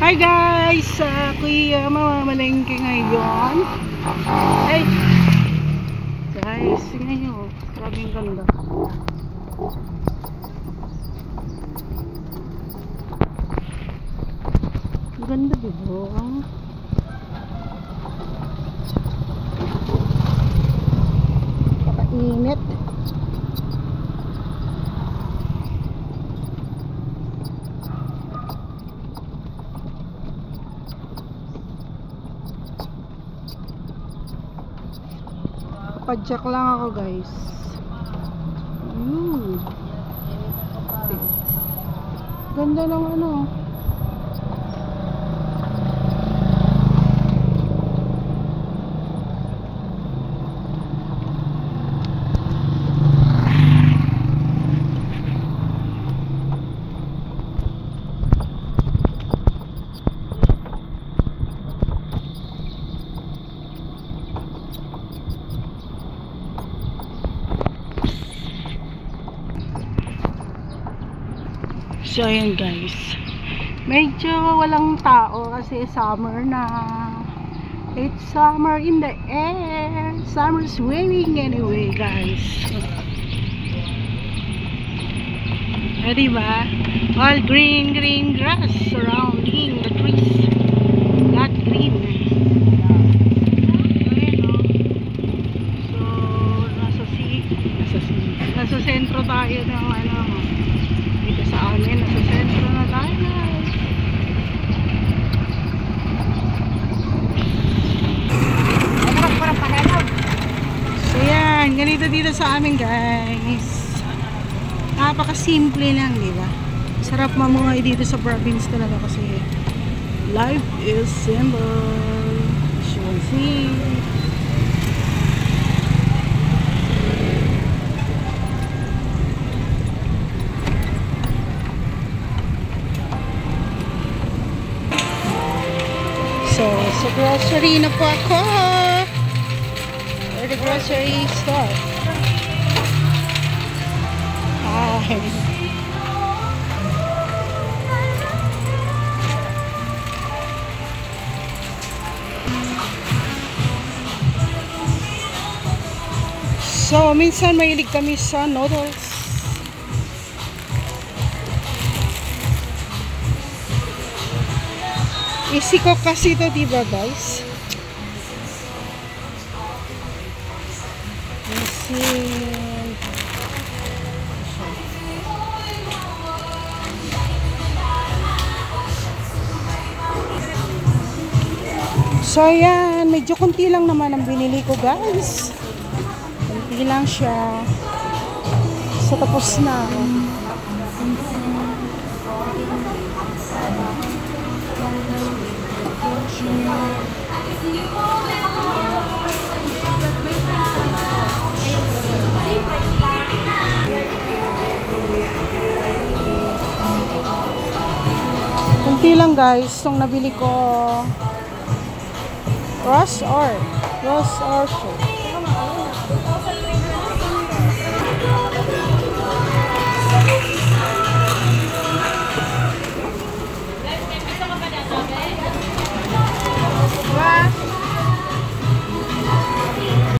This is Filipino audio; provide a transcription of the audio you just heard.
Hi guys! Ako'y mamamalengke ngayon. Hey! Guys, tingnan nyo. Grabing ganda. Ganda diba? Pakainit. Padyak lang ako guys. Ganda ng ano. So ayan guys, medyo walang tao kasi summer na. It's summer in the air. Summer's waving anyway guys. Diba? All green grass surrounding the trees. Not green. Ayan o. So nasa sentro tayo ng ano, dito sa amin, nasa sentro na tayo. So yan, ganito dito sa amin guys. Napaka-simple lang, diba? Sarap mamuhay dito sa province talaga kasi life is simple. As you can see. So, sa grocery na po ako. Or the grocery store. Hi. So, minsan mahilig kami sa noodles. Easy cook kasi ito, diba guys? Easy. So ayan, medyo kunti lang naman ang binili ko guys. Kunti lang siya. So tapos na. Kunti lang guys itong nabili ko. Ross or show.